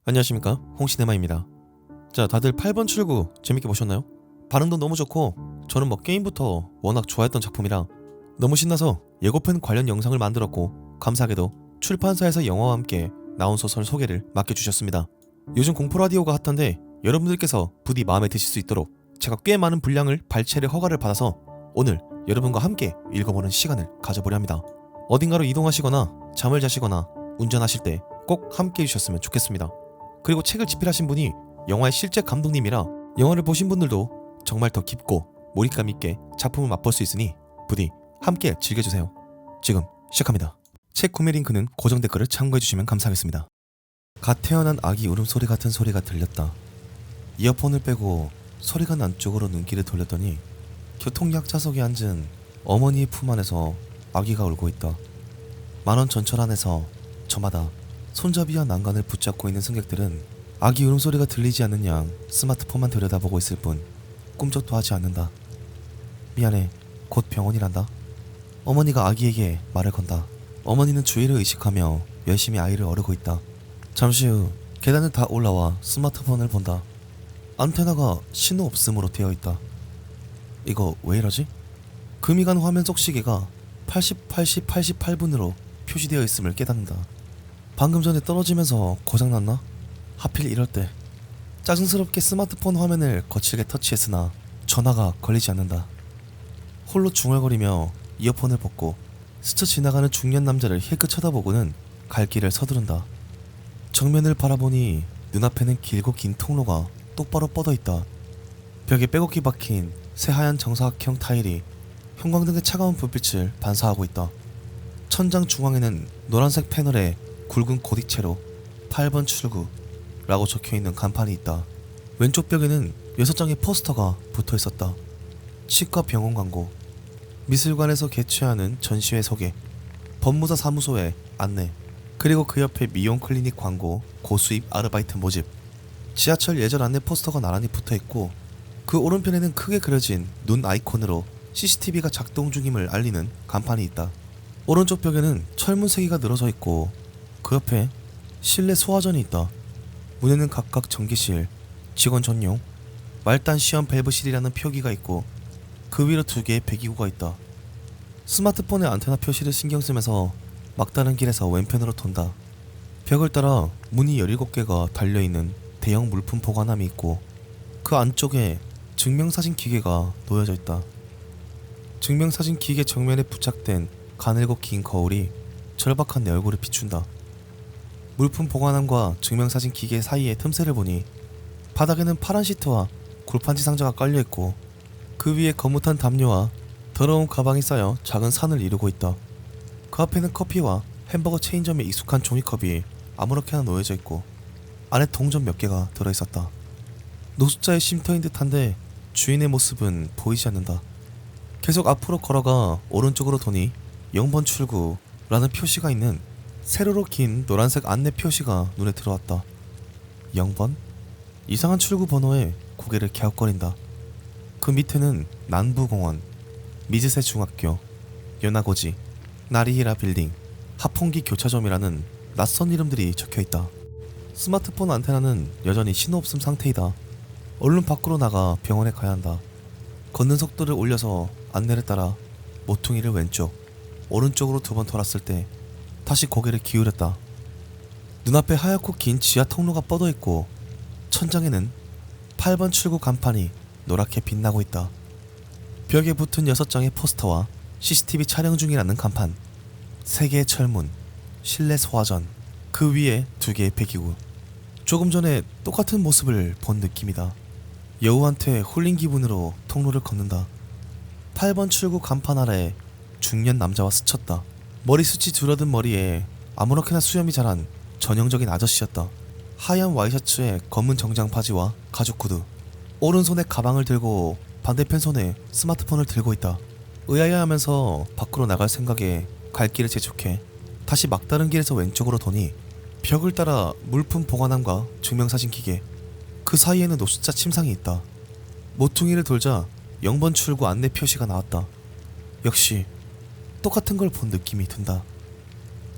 안녕하십니까, 홍시네마입니다. 자, 다들 8번 출구 재밌게 보셨나요? 반응도 너무 좋고 저는 게임부터 워낙 좋아했던 작품이라 너무 신나서 예고편 관련 영상을 만들었고, 감사하게도 출판사에서 영화와 함께 나온 소설 소개를 맡겨주셨습니다. 요즘 공포라디오가 핫한데 여러분들께서 부디 마음에 드실 수 있도록 제가 꽤 많은 분량을 발췌를 허가를 받아서 오늘 여러분과 함께 읽어보는 시간을 가져보려 합니다. 어딘가로 이동하시거나 잠을 자시거나 운전하실 때 꼭 함께 해주셨으면 좋겠습니다. 그리고 책을 집필하신 분이 영화의 실제 감독님이라 영화를 보신 분들도 정말 더 깊고 몰입감 있게 작품을 맛볼 수 있으니 부디 함께 즐겨주세요. 지금 시작합니다. 책 구매 링크는 고정 댓글을 참고해주시면 감사하겠습니다. 갓 태어난 아기 울음소리 같은 소리가 들렸다. 이어폰을 빼고 소리가 난 쪽으로 눈길을 돌렸더니 교통약자석에 앉은 어머니의 품 안에서 아기가 울고 있다. 만원 전철 안에서 저마다 손잡이와 난간을 붙잡고 있는 승객들은 아기 울음소리가 들리지 않는 양 스마트폰만 들여다보고 있을 뿐 꿈쩍도 하지 않는다. 미안해, 곧 병원이란다. 어머니가 아기에게 말을 건다. 어머니는 주위를 의식하며 열심히 아이를 어르고 있다. 잠시 후 계단을 다 올라와 스마트폰을 본다. 안테나가 신호 없음으로 되어 있다. 이거 왜 이러지? 금이 간 화면 속 시계가 88분으로 표시되어 있음을 깨닫는다. 방금 전에 떨어지면서 고장났나? 하필 이럴 때. 짜증스럽게 스마트폰 화면을 거칠게 터치했으나 전화가 걸리지 않는다. 홀로 중얼거리며 이어폰을 벗고 스쳐 지나가는 중년 남자를 힐끗 쳐다보고는 갈 길을 서두른다. 정면을 바라보니 눈앞에는 길고 긴 통로가 똑바로 뻗어있다. 벽에 빼곡히 박힌 새하얀 정사각형 타일이 형광등의 차가운 불빛을 반사하고 있다. 천장 중앙에는 노란색 패널에 굵은 고딕체로 8번 출구 라고 적혀있는 간판이 있다. 왼쪽 벽에는 6장의 포스터가 붙어있었다. 치과 병원 광고, 미술관에서 개최하는 전시회 소개, 법무사 사무소의 안내, 그리고 그 옆에 미용 클리닉 광고, 고수입 아르바이트 모집, 지하철 예절 안내 포스터가 나란히 붙어있고, 그 오른편에는 크게 그려진 눈 아이콘으로 CCTV가 작동 중임을 알리는 간판이 있다. 오른쪽 벽에는 철문 3개가 늘어져 있고 그 옆에 실내 소화전이 있다. 문에는 각각 전기실, 직원 전용, 말단 시험 밸브실이라는 표기가 있고 그 위로 2개의 배기구가 있다. 스마트폰의 안테나 표시를 신경쓰면서 막다른 길에서 왼편으로 돈다. 벽을 따라 문이 17개가 달려있는 대형 물품 보관함이 있고 그 안쪽에 증명사진 기계가 놓여져 있다. 증명사진 기계 정면에 부착된 가늘고 긴 거울이 절박한 내 얼굴을 비춘다. 물품 보관함과 증명사진 기계 사이의 틈새를 보니 바닥에는 파란 시트와 골판지 상자가 깔려있고 그 위에 거뭇한 담요와 더러운 가방이 쌓여 작은 산을 이루고 있다. 그 앞에는 커피와 햄버거 체인점에 익숙한 종이컵이 아무렇게나 놓여져 있고 안에 동전 몇 개가 들어있었다. 노숙자의 쉼터인 듯한데 주인의 모습은 보이지 않는다. 계속 앞으로 걸어가 오른쪽으로 도니 0번 출구라는 표시가 있는 세로로 긴 노란색 안내 표시가 눈에 들어왔다. 0번? 이상한 출구 번호에 고개를 갸웃거린다. 그 밑에는 난부공원, 미즈세 중학교, 요나고지, 나리히라 빌딩, 하퐁기 교차점이라는 낯선 이름들이 적혀있다. 스마트폰 안테나는 여전히 신호 없음 상태이다. 얼른 밖으로 나가 병원에 가야 한다. 걷는 속도를 올려서 안내를 따라 모퉁이를 왼쪽, 오른쪽으로 2번 돌았을 때 다시 고개를 기울였다. 눈앞에 하얗고 긴 지하 통로가 뻗어있고 천장에는 8번 출구 간판이 노랗게 빛나고 있다. 벽에 붙은 6장의 포스터와 CCTV 촬영 중이라는 간판, 3개의 철문, 실내 소화전, 그 위에 2개의 배기구. 조금 전에 똑같은 모습을 본 느낌이다. 여우한테 홀린 기분으로 통로를 걷는다. 8번 출구 간판 아래 중년 남자와 스쳤다. 머리숱이 줄어든 머리에 아무렇게나 수염이 자란 전형적인 아저씨였다. 하얀 와이셔츠에 검은 정장 바지와 가죽 구두, 오른손에 가방을 들고 반대편 손에 스마트폰을 들고 있다. 의아해하면서 밖으로 나갈 생각에 갈 길을 재촉해 다시 막다른 길에서 왼쪽으로 도니 벽을 따라 물품 보관함과 증명사진 기계, 그 사이에는 노숙자 침상이 있다. 모퉁이를 돌자 0번 출구 안내 표시가 나왔다. 역시 똑같은 걸 본 느낌이 든다.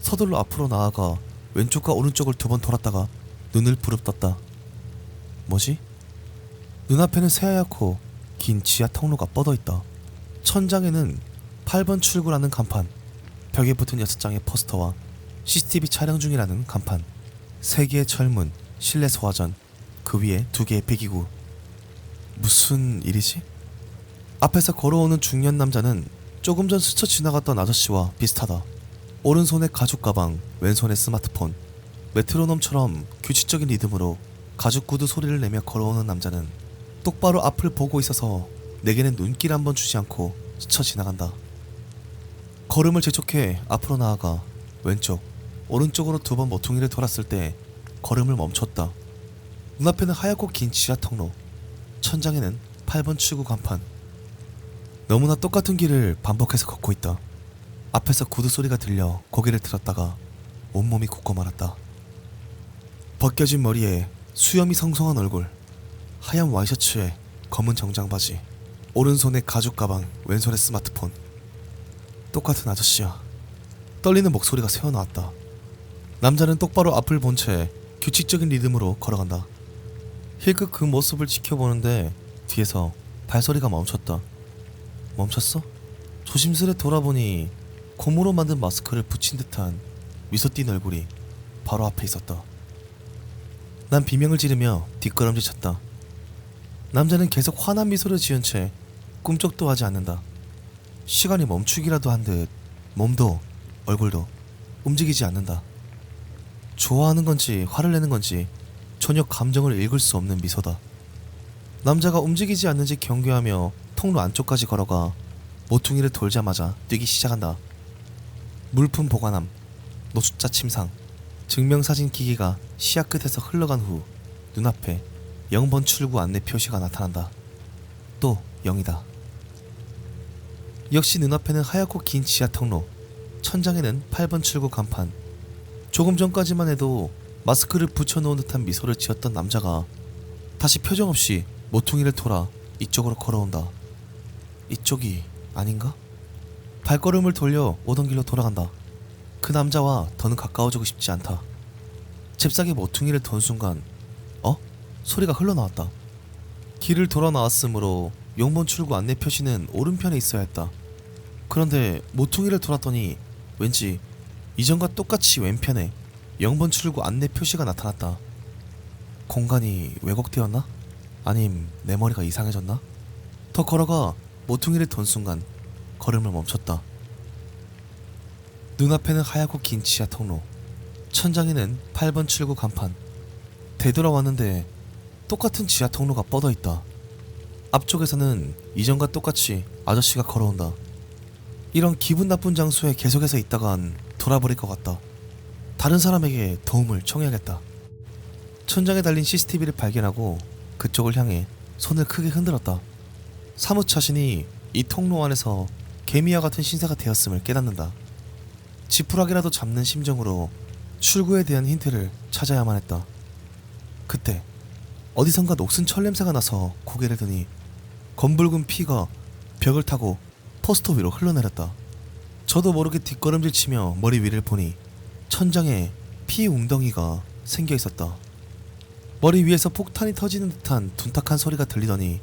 서둘러 앞으로 나아가 왼쪽과 오른쪽을 2번 돌았다가 눈을 부릅떴다. 뭐지? 눈앞에는 새하얗고 긴 지하 통로가 뻗어있다. 천장에는 8번 출구라는 간판, 벽에 붙은 6장의 포스터와 CCTV 촬영 중이라는 간판, 3개의 철문, 실내 소화전, 그 위에 2개의 배기구. 무슨 일이지? 앞에서 걸어오는 중년 남자는 조금 전 스쳐 지나갔던 아저씨와 비슷하다. 오른손에 가죽 가방, 왼손에 스마트폰. 메트로놈처럼 규칙적인 리듬으로 가죽 구두 소리를 내며 걸어오는 남자는 똑바로 앞을 보고 있어서 내게는 눈길 한번 주지 않고 스쳐 지나간다. 걸음을 재촉해 앞으로 나아가 왼쪽, 오른쪽으로 2번 모퉁이를 돌았을 때 걸음을 멈췄다. 눈앞에는 하얗고 긴 지하 통로, 천장에는 8번 출구 간판. 너무나 똑같은 길을 반복해서 걷고 있다. 앞에서 구두 소리가 들려 고개를 들었다가 온몸이 굳고 말았다. 벗겨진 머리에 수염이 성성한 얼굴, 하얀 와이셔츠에 검은 정장 바지, 오른손에 가죽 가방, 왼손에 스마트폰. 똑같은 아저씨야. 떨리는 목소리가 새어나왔다. 남자는 똑바로 앞을 본 채 규칙적인 리듬으로 걸어간다. 힐끗 그 모습을 지켜보는데 뒤에서 발소리가 멈췄다. 멈췄어? 조심스레 돌아보니 고무로 만든 마스크를 붙인 듯한 미소 띈 얼굴이 바로 앞에 있었다. 난 비명을 지르며 뒷걸음질 쳤다. 남자는 계속 환한 미소를 지은 채 꿈쩍도 하지 않는다. 시간이 멈추기라도 한 듯 몸도 얼굴도 움직이지 않는다. 좋아하는 건지 화를 내는 건지 전혀 감정을 읽을 수 없는 미소다. 남자가 움직이지 않는지 경계하며 통로 안쪽까지 걸어가 모퉁이를 돌자마자 뛰기 시작한다. 물품 보관함, 노숙자 침상, 증명사진 기기가 시야 끝에서 흘러간 후 눈앞에 0번 출구 안내 표시가 나타난다. 또 0이다. 역시 눈앞에는 하얗고 긴 지하 통로, 천장에는 8번 출구 간판. 조금 전까지만 해도 마스크를 붙여놓은 듯한 미소를 지었던 남자가 다시 표정 없이 모퉁이를 돌아 이쪽으로 걸어온다. 이쪽이 아닌가? 발걸음을 돌려 오던 길로 돌아간다. 그 남자와 더는 가까워지고 싶지 않다. 잽싸게 모퉁이를 던 순간 소리가 흘러나왔다. 길을 돌아 나왔으므로 0번 출구 안내 표시는 오른편에 있어야 했다. 그런데 모퉁이를 돌았더니 왠지 이전과 똑같이 왼편에 0번 출구 안내 표시가 나타났다. 공간이 왜곡되었나? 아님 내 머리가 이상해졌나? 더 걸어가 모퉁이를 던 순간 걸음을 멈췄다. 눈앞에는 하얗고 긴 지하 통로, 천장에는 8번 출구 간판. 되돌아왔는데 똑같은 지하 통로가 뻗어있다. 앞쪽에서는 이전과 똑같이 아저씨가 걸어온다. 이런 기분 나쁜 장소에 계속해서 있다간 돌아버릴 것 같다. 다른 사람에게 도움을 청해야겠다. 천장에 달린 CCTV를 발견하고 그쪽을 향해 손을 크게 흔들었다. 사뭇 자신이 이 통로 안에서 개미와 같은 신세가 되었음을 깨닫는다. 지푸라기라도 잡는 심정으로 출구에 대한 힌트를 찾아야만 했다. 그때 어디선가 녹슨 철 냄새가 나서 고개를 드니 검붉은 피가 벽을 타고 포스터 위로 흘러내렸다. 저도 모르게 뒷걸음질 치며 머리 위를 보니 천장에 피 웅덩이가 생겨 있었다. 머리 위에서 폭탄이 터지는 듯한 둔탁한 소리가 들리더니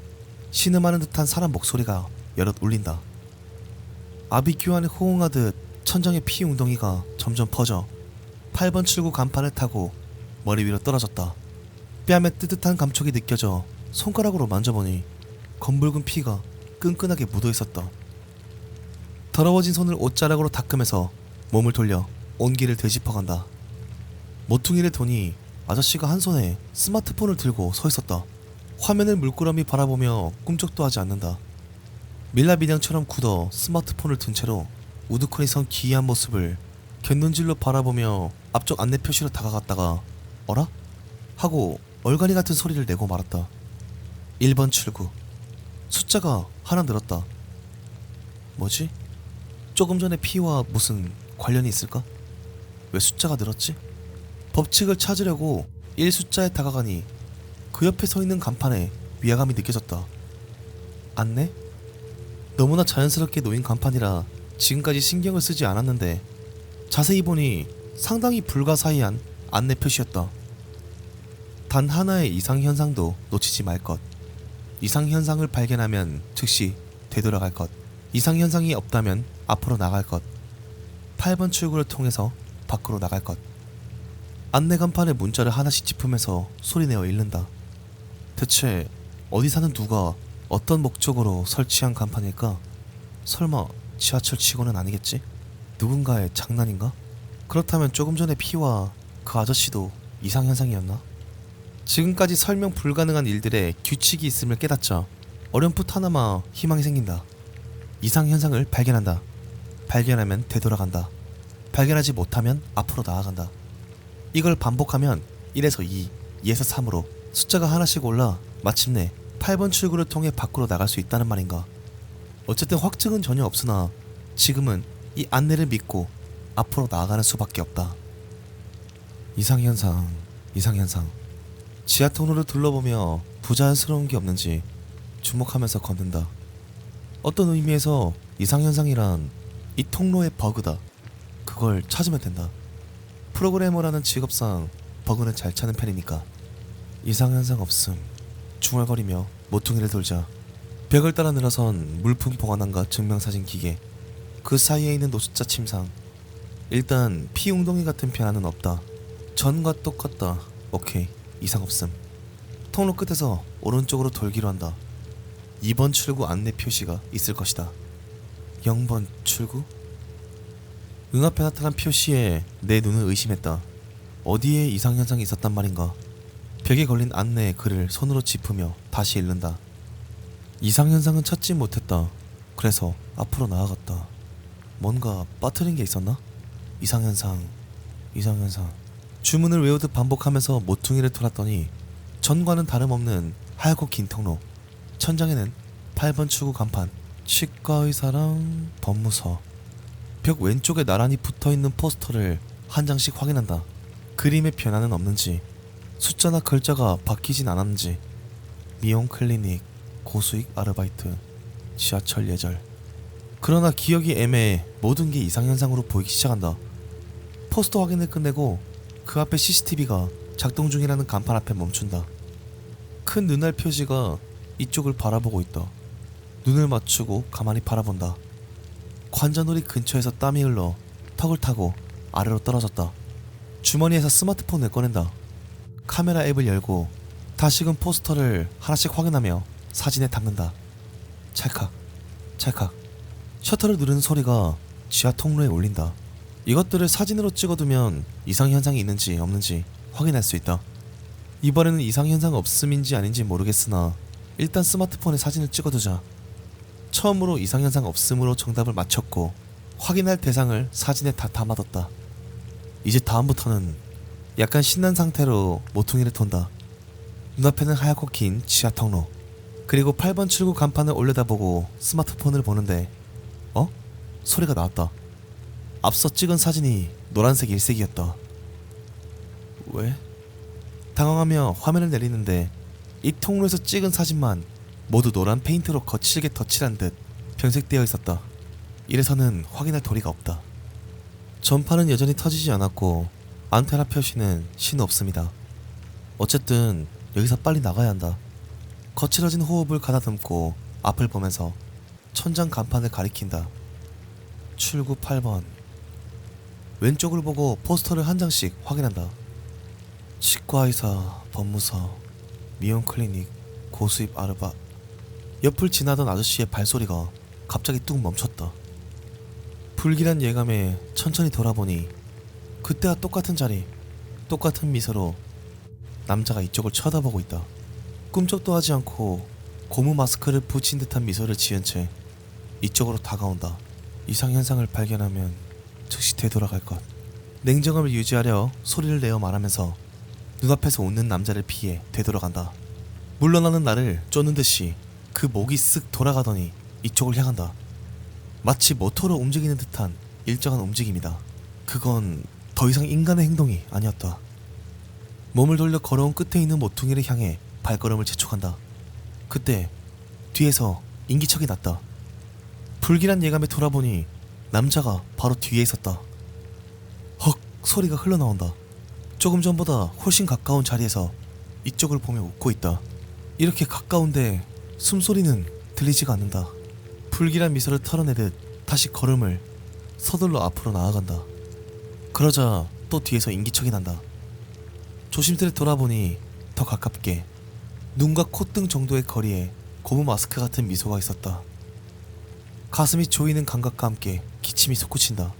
신음하는 듯한 사람 목소리가 여럿 울린다. 아비규환에 호응하듯 천장의 피 웅덩이가 점점 퍼져 8번 출구 간판을 타고 머리 위로 떨어졌다. 뺨에 뜨뜻한 감촉이 느껴져 손가락으로 만져보니 검붉은 피가 끈끈하게 묻어있었다. 더러워진 손을 옷자락으로 닦으면서 몸을 돌려 온기를 되짚어간다. 모퉁이를 도니 아저씨가 한 손에 스마트폰을 들고 서있었다. 화면을 물끄러미 바라보며 꿈쩍도 하지 않는다. 밀라비냥처럼 굳어 스마트폰을 든 채로 우두커니 선 기이한 모습을 곁눈질로 바라보며 앞쪽 안내 표시로 다가갔다가 어라? 하고 얼간이 같은 소리를 내고 말았다. 1번 출구. 숫자가 하나 늘었다. 뭐지? 조금 전에 피와 무슨 관련이 있을까? 왜 숫자가 늘었지? 법칙을 찾으려고 1 숫자에 다가가니 그 옆에 서 있는 간판에 위화감이 느껴졌다. 안내? 너무나 자연스럽게 놓인 간판이라 지금까지 신경을 쓰지 않았는데 자세히 보니 상당히 불가사의한 안내 표시였다. 단 하나의 이상현상도 놓치지 말 것. 이상현상을 발견하면 즉시 되돌아갈 것. 이상현상이 없다면 앞으로 나갈 것. 8번 출구를 통해서 밖으로 나갈 것. 안내 간판에 문자를 하나씩 짚으면서 소리내어 읽는다. 대체 어디 사는 누가 어떤 목적으로 설치한 간판일까? 설마 지하철 직원은 아니겠지? 누군가의 장난인가? 그렇다면 조금 전에 피와 그 아저씨도 이상현상이었나? 지금까지 설명 불가능한 일들에 규칙이 있음을 깨닫자 어렴풋 하나마 희망이 생긴다. 이상현상을 발견한다. 발견하면 되돌아간다. 발견하지 못하면 앞으로 나아간다. 이걸 반복하면 1에서 2, 2에서 3으로 숫자가 하나씩 올라 마침내 8번 출구를 통해 밖으로 나갈 수 있다는 말인가. 어쨌든 확증은 전혀 없으나 지금은 이 안내를 믿고 앞으로 나아가는 수밖에 없다. 이상현상, 이상현상. 지하 통로를 둘러보며 부자연스러운 게 없는지 주목하면서 걷는다. 어떤 의미에서 이상현상이란 이 통로의 버그다. 그걸 찾으면 된다. 프로그래머라는 직업상 버그는 잘 찾는 편이니까. 이상현상 없음. 중얼거리며 모퉁이를 돌자 벽을 따라 늘어선 물품 보관함과 증명사진 기계, 그 사이에 있는 노숙자 침상. 일단 피웅덩이 같은 변화는 없다. 전과 똑같다. 오케이, 이상 없음. 통로 끝에서 오른쪽으로 돌기로 한다. 2번 출구 안내 표시가 있을 것이다. 0번 출구? 눈앞에 나타난 표시에 내 눈을 의심했다. 어디에 이상현상이 있었단 말인가. 벽에 걸린 안내의 글을 손으로 짚으며 다시 읽는다. 이상현상은 찾지 못했다. 그래서 앞으로 나아갔다. 뭔가 빠뜨린 게 있었나? 이상현상, 이상현상. 주문을 외우듯 반복하면서 모퉁이를 돌았더니 전과는 다름없는 하얗고 긴 통로. 천장에는 8번 출구 간판, 치과의사랑 법무서. 벽 왼쪽에 나란히 붙어있는 포스터를 한 장씩 확인한다. 그림의 변화는 없는지, 숫자나 글자가 바뀌진 않았는지. 미용 클리닉, 고수익 아르바이트, 지하철 예절. 그러나 기억이 애매해 모든 게 이상현상으로 보이기 시작한다. 포스터 확인을 끝내고 그 앞에 CCTV가 작동 중이라는 간판 앞에 멈춘다. 큰 눈알 표시가 이쪽을 바라보고 있다. 눈을 맞추고 가만히 바라본다. 관자놀이 근처에서 땀이 흘러 턱을 타고 아래로 떨어졌다. 주머니에서 스마트폰을 꺼낸다. 카메라 앱을 열고 다시금 포스터를 하나씩 확인하며 사진에 담는다. 찰칵 찰칵. 셔터를 누르는 소리가 지하 통로에 울린다. 이것들을 사진으로 찍어두면 이상현상이 있는지 없는지 확인할 수 있다. 이번에는 이상현상 없음인지 아닌지 모르겠으나 일단 스마트폰에 사진을 찍어두자. 처음으로 이상현상 없음으로 정답을 맞췄고 확인할 대상을 사진에 다 담아뒀다. 이제 다음부터는 약간 신난 상태로 모퉁이를 돈다. 눈앞에는 하얗고 긴 지하 통로, 그리고 8번 출구 간판을 올려다보고 스마트폰을 보는데 소리가 나왔다. 앞서 찍은 사진이 노란색 일색이었다. 왜? 당황하며 화면을 내리는데 이 통로에서 찍은 사진만 모두 노란 페인트로 거칠게 덧칠한 듯 변색되어 있었다. 이래서는 확인할 도리가 없다. 전파는 여전히 터지지 않았고 안테나 표시는 신호 없습니다. 어쨌든 여기서 빨리 나가야 한다. 거칠어진 호흡을 가다듬고 앞을 보면서 천장 간판을 가리킨다. 출구 8번. 왼쪽을 보고 포스터를 한 장씩 확인한다. 치과의사, 법무사, 미용 클리닉, 고수입 아르바. 옆을 지나던 아저씨의 발소리가 갑자기 뚝 멈췄다. 불길한 예감에 천천히 돌아보니 그때와 똑같은 자리, 똑같은 미소로 남자가 이쪽을 쳐다보고 있다. 꿈쩍도 하지 않고 고무 마스크를 붙인 듯한 미소를 지은 채 이쪽으로 다가온다. 이상현상을 발견하면 즉시 되돌아갈 것. 냉정함을 유지하려 소리를 내어 말하면서 눈앞에서 웃는 남자를 피해 되돌아간다. 물러나는 나를 쫓는 듯이 그 목이 쓱 돌아가더니 이쪽을 향한다. 마치 모터로 움직이는 듯한 일정한 움직임이다. 그건 더 이상 인간의 행동이 아니었다. 몸을 돌려 걸어온 끝에 있는 모퉁이를 향해 발걸음을 재촉한다. 그때 뒤에서 인기척이 났다. 불길한 예감에 돌아보니 남자가 바로 뒤에 있었다. 헉 소리가 흘러나온다. 조금 전보다 훨씬 가까운 자리에서 이쪽을 보며 웃고 있다. 이렇게 가까운데 숨소리는 들리지가 않는다. 불길한 미소를 털어내듯 다시 걸음을 서둘러 앞으로 나아간다. 그러자 또 뒤에서 인기척이 난다. 조심스레 돌아보니 더 가깝게 눈과 콧등 정도의 거리에 고무 마스크 같은 미소가 있었다. 가슴이 조이는 감각과 함께 기침이 솟구친다.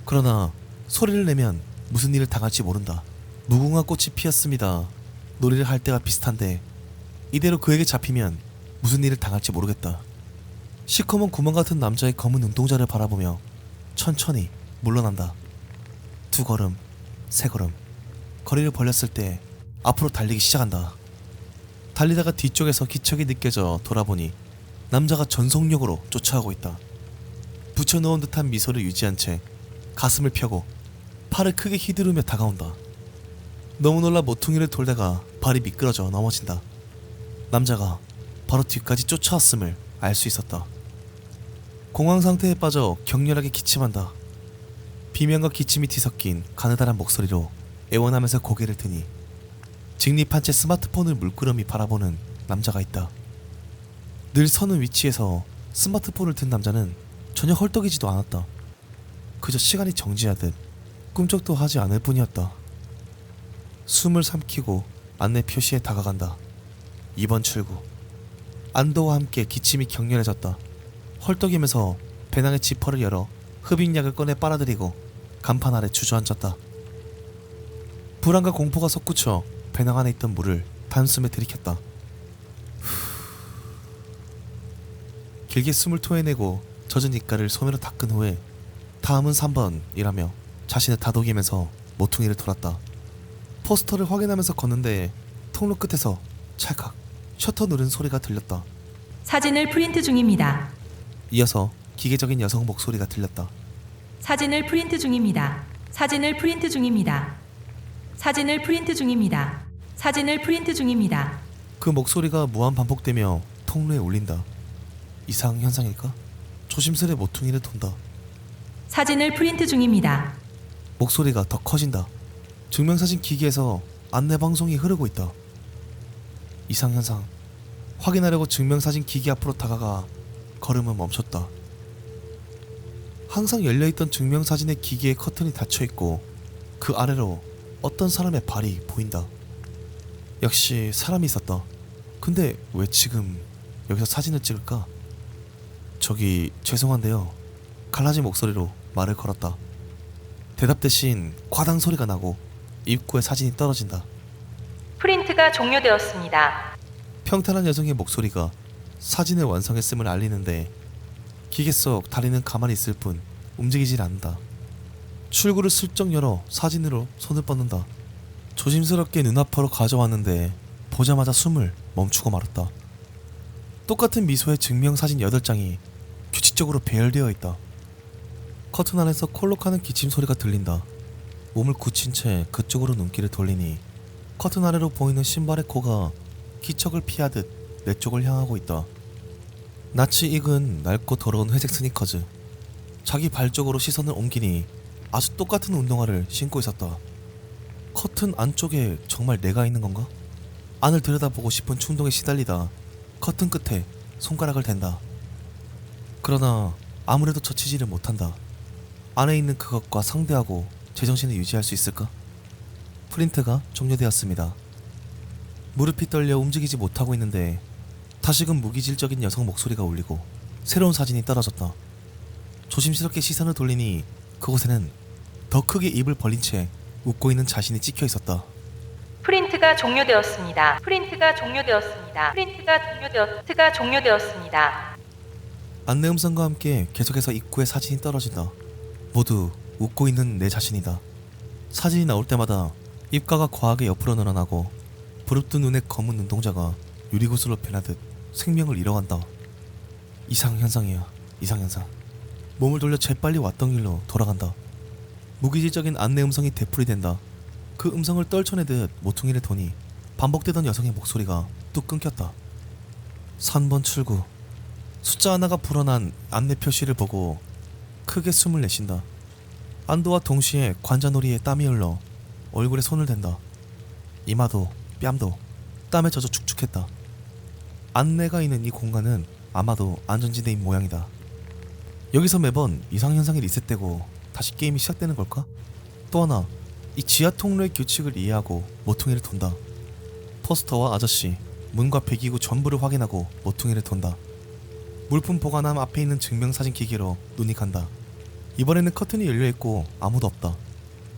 그러나 소리를 내면 무슨 일을 당할지 모른다. 무궁화 꽃이 피었습니다. 놀이를 할 때가 비슷한데 이대로 그에게 잡히면 무슨 일을 당할지 모르겠다. 시커먼 구멍 같은 남자의 검은 눈동자를 바라보며 천천히 물러난다. 2걸음, 3걸음, 거리를 벌렸을 때 앞으로 달리기 시작한다. 달리다가 뒤쪽에서 기척이 느껴져 돌아보니 남자가 전속력으로 쫓아가고 있다. 붙여놓은 듯한 미소를 유지한 채 가슴을 펴고 팔을 크게 휘두르며 다가온다. 너무 놀라 모퉁이를 돌다가 발이 미끄러져 넘어진다. 남자가 바로 뒤까지 쫓아왔음을 알 수 있었다. 공황 상태에 빠져 격렬하게 기침한다. 비명과 기침이 뒤섞인 가느다란 목소리로 애원하면서 고개를 드니 직립한 채 스마트폰을 물끄러미 바라보는 남자가 있다. 늘 서는 위치에서 스마트폰을 든 남자는 전혀 헐떡이지도 않았다. 그저 시간이 정지하듯 꿈쩍도 하지 않을 뿐이었다. 숨을 삼키고 안내 표시에 다가간다. 2번 출구. 안도와 함께 기침이 격렬해졌다. 헐떡이면서 배낭의 지퍼를 열어 흡입약을 꺼내 빨아들이고 간판 아래 주저앉았다. 불안과 공포가 솟구쳐 배낭 안에 있던 물을 단숨에 들이켰다. 길게 숨을 토해내고 젖은 입가를 손으로 닦은 후에 다음은 3번이라며 자신을 다독이면서 모퉁이를 돌았다. 포스터를 확인하면서 걷는데 통로 끝에서 찰칵 셔터 누른 소리가 들렸다. 사진을 프린트 중입니다. 이어서 기계적인 여성 목소리가 들렸다. 사진을 프린트 중입니다. 사진을 프린트 중입니다. 사진을 프린트 중입니다. 사진을 프린트 중입니다. 그 목소리가 무한 반복되며 통로에 울린다. 이상 현상일까? 조심스레 모퉁이를 돈다. 사진을 프린트 중입니다. 목소리가 더 커진다. 증명사진 기기에서 안내방송이 흐르고 있다. 이상현상. 확인하려고 증명사진 기기 앞으로 다가가 걸음은 멈췄다. 항상 열려있던 증명사진의 기기의 커튼이 닫혀있고 그 아래로 어떤 사람의 발이 보인다. 역시 사람이 있었다. 근데 왜 지금 여기서 사진을 찍을까? 저기 죄송한데요. 갈라진 목소리로 말을 걸었다. 대답 대신 과당 소리가 나고 입구에 사진이 떨어진다. 프린트가 종료되었습니다. 평탄한 여성의 목소리가 사진을 완성했음을 알리는데 기계 속 다리는 가만히 있을 뿐 움직이질 않는다. 출구를 슬쩍 열어 사진으로 손을 뻗는다. 조심스럽게 눈앞으로 가져왔는데 보자마자 숨을 멈추고 말았다. 똑같은 미소의 증명사진 8장이 규칙적으로 배열되어 있다. 커튼 안에서 콜록하는 기침 소리가 들린다. 몸을 굳힌 채 그쪽으로 눈길을 돌리니 커튼 아래로 보이는 신발의 코가 기척을 피하듯 내 쪽을 향하고 있다. 낯이 익은 낡고 더러운 회색 스니커즈. 자기 발 쪽으로 시선을 옮기니 아주 똑같은 운동화를 신고 있었다. 커튼 안쪽에 정말 내가 있는 건가? 안을 들여다보고 싶은 충동에 시달리다 커튼 끝에 손가락을 댄다. 그러나 아무래도 젖히지를 못한다. 안에 있는 그것과 상대하고 제정신을 유지할 수 있을까? 프린트가 종료되었습니다. 무릎이 떨려 움직이지 못하고 있는데 다시금 무기질적인 여성 목소리가 울리고 새로운 사진이 떨어졌다. 조심스럽게 시선을 돌리니 그곳에는 더 크게 입을 벌린 채 웃고 있는 자신이 찍혀 있었다. 프린트가 종료되었습니다. 프린트가 종료되었습니다. 프린트가 종료되었습니다. 안내 음성과 함께 계속해서 입구에 사진이 떨어진다. 모두 웃고 있는 내 자신이다. 사진이 나올 때마다 입가가 과하게 옆으로 늘어나고 부릅뜬 눈의 검은 눈동자가 유리구슬로 변하듯 생명을 잃어간다. 이상현상이야. 이상현상. 몸을 돌려 재빨리 왔던 길로 돌아간다. 무기질적인 안내 음성이 되풀이된다. 그 음성을 떨쳐내듯 모퉁이를 도니 반복되던 여성의 목소리가 뚝 끊겼다. 3번 출구. 숫자 하나가 불어난 안내 표시를 보고 크게 숨을 내쉰다. 안도와 동시에 관자놀이에 땀이 흘러 얼굴에 손을 댄다. 이마도 뺨도 땀에 젖어 축축했다. 안내가 있는 이 공간은 아마도 안전지대인 모양이다. 여기서 매번 이상현상이 리셋되고 다시 게임이 시작되는 걸까? 또 하나, 이 지하 통로의 규칙을 이해하고 모퉁이를 돈다. 포스터와 아저씨, 문과 배기구 전부를 확인하고 모퉁이를 돈다. 물품 보관함 앞에 있는 증명사진 기기로 눈이 간다. 이번에는 커튼이 열려있고 아무도 없다.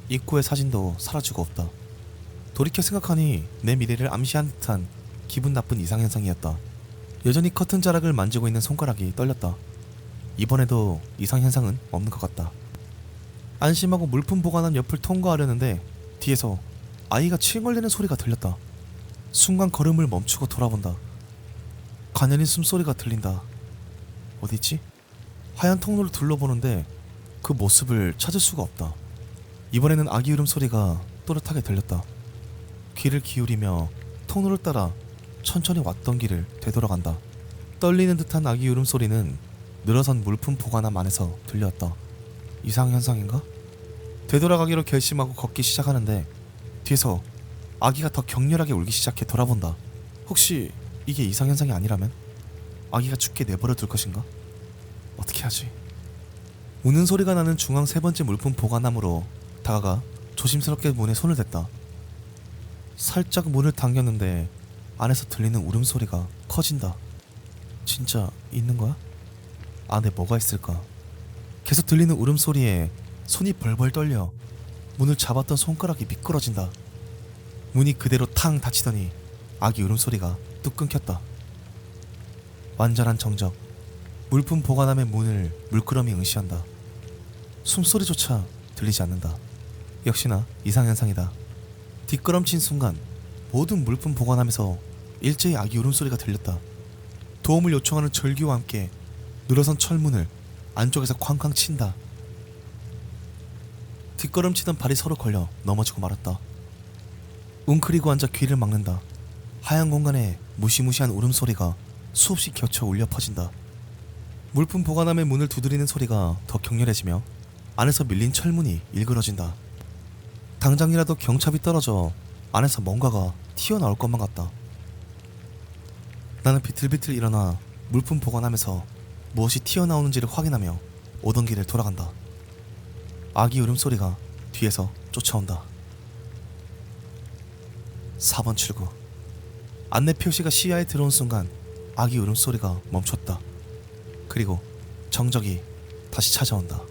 입구의 사진도 사라지고 없다. 돌이켜 생각하니 내 미래를 암시한 듯한 기분 나쁜 이상현상이었다. 여전히 커튼 자락을 만지고 있는 손가락이 떨렸다. 이번에도 이상현상은 없는 것 같다. 안심하고 물품 보관함 옆을 통과하려는데 뒤에서 아이가 칭얼대는 소리가 들렸다. 순간 걸음을 멈추고 돌아본다. 가녀린 숨소리가 들린다. 어디있지? 하얀 통로를 둘러보는데 그 모습을 찾을 수가 없다. 이번에는 아기 울음소리가 또렷하게 들렸다. 귀를 기울이며 통로를 따라 천천히 왔던 길을 되돌아간다. 떨리는 듯한 아기 울음소리는 늘어선 물품 보관함 안에서 들려왔다. 이상현상인가? 되돌아가기로 결심하고 걷기 시작하는데 뒤에서 아기가 더 격렬하게 울기 시작해 돌아본다. 혹시 이게 이상현상이 아니라면? 아기가 죽게 내버려 둘 것인가? 어떻게 하지? 우는 소리가 나는 중앙 세 번째 물품 보관함으로 다가가 조심스럽게 문에 손을 댔다. 살짝 문을 당겼는데 안에서 들리는 울음소리가 커진다. 진짜 있는 거야? 안에 뭐가 있을까? 계속 들리는 울음소리에 손이 벌벌 떨려 문을 잡았던 손가락이 미끄러진다. 문이 그대로 탕 닫히더니 아기 울음소리가 뚝 끊겼다. 완전한 정적. 물품 보관함의 문을 물끄러미 응시한다. 숨소리조차 들리지 않는다. 역시나 이상현상이다. 뒷걸음친 순간 모든 물품 보관함에서 일제히 아기 울음소리가 들렸다. 도움을 요청하는 절규와 함께 늘어선 철문을 안쪽에서 쾅쾅 친다. 뒷걸음치던 발이 서로 걸려 넘어지고 말았다. 웅크리고 앉아 귀를 막는다. 하얀 공간에 무시무시한 울음소리가 수없이 겹쳐 울려 퍼진다. 물품 보관함의 문을 두드리는 소리가 더 격렬해지며 안에서 밀린 철문이 일그러진다. 당장이라도 경찹이 떨어져 안에서 뭔가가 튀어나올 것만 같다. 나는 비틀비틀 일어나 물품 보관함에서 무엇이 튀어나오는지를 확인하며 오던 길을 돌아간다. 아기 울음소리가 뒤에서 쫓아온다. 4번 출구. 안내 표시가 시야에 들어온 순간 아기 울음소리가 멈췄다. 그리고 정적이 다시 찾아온다.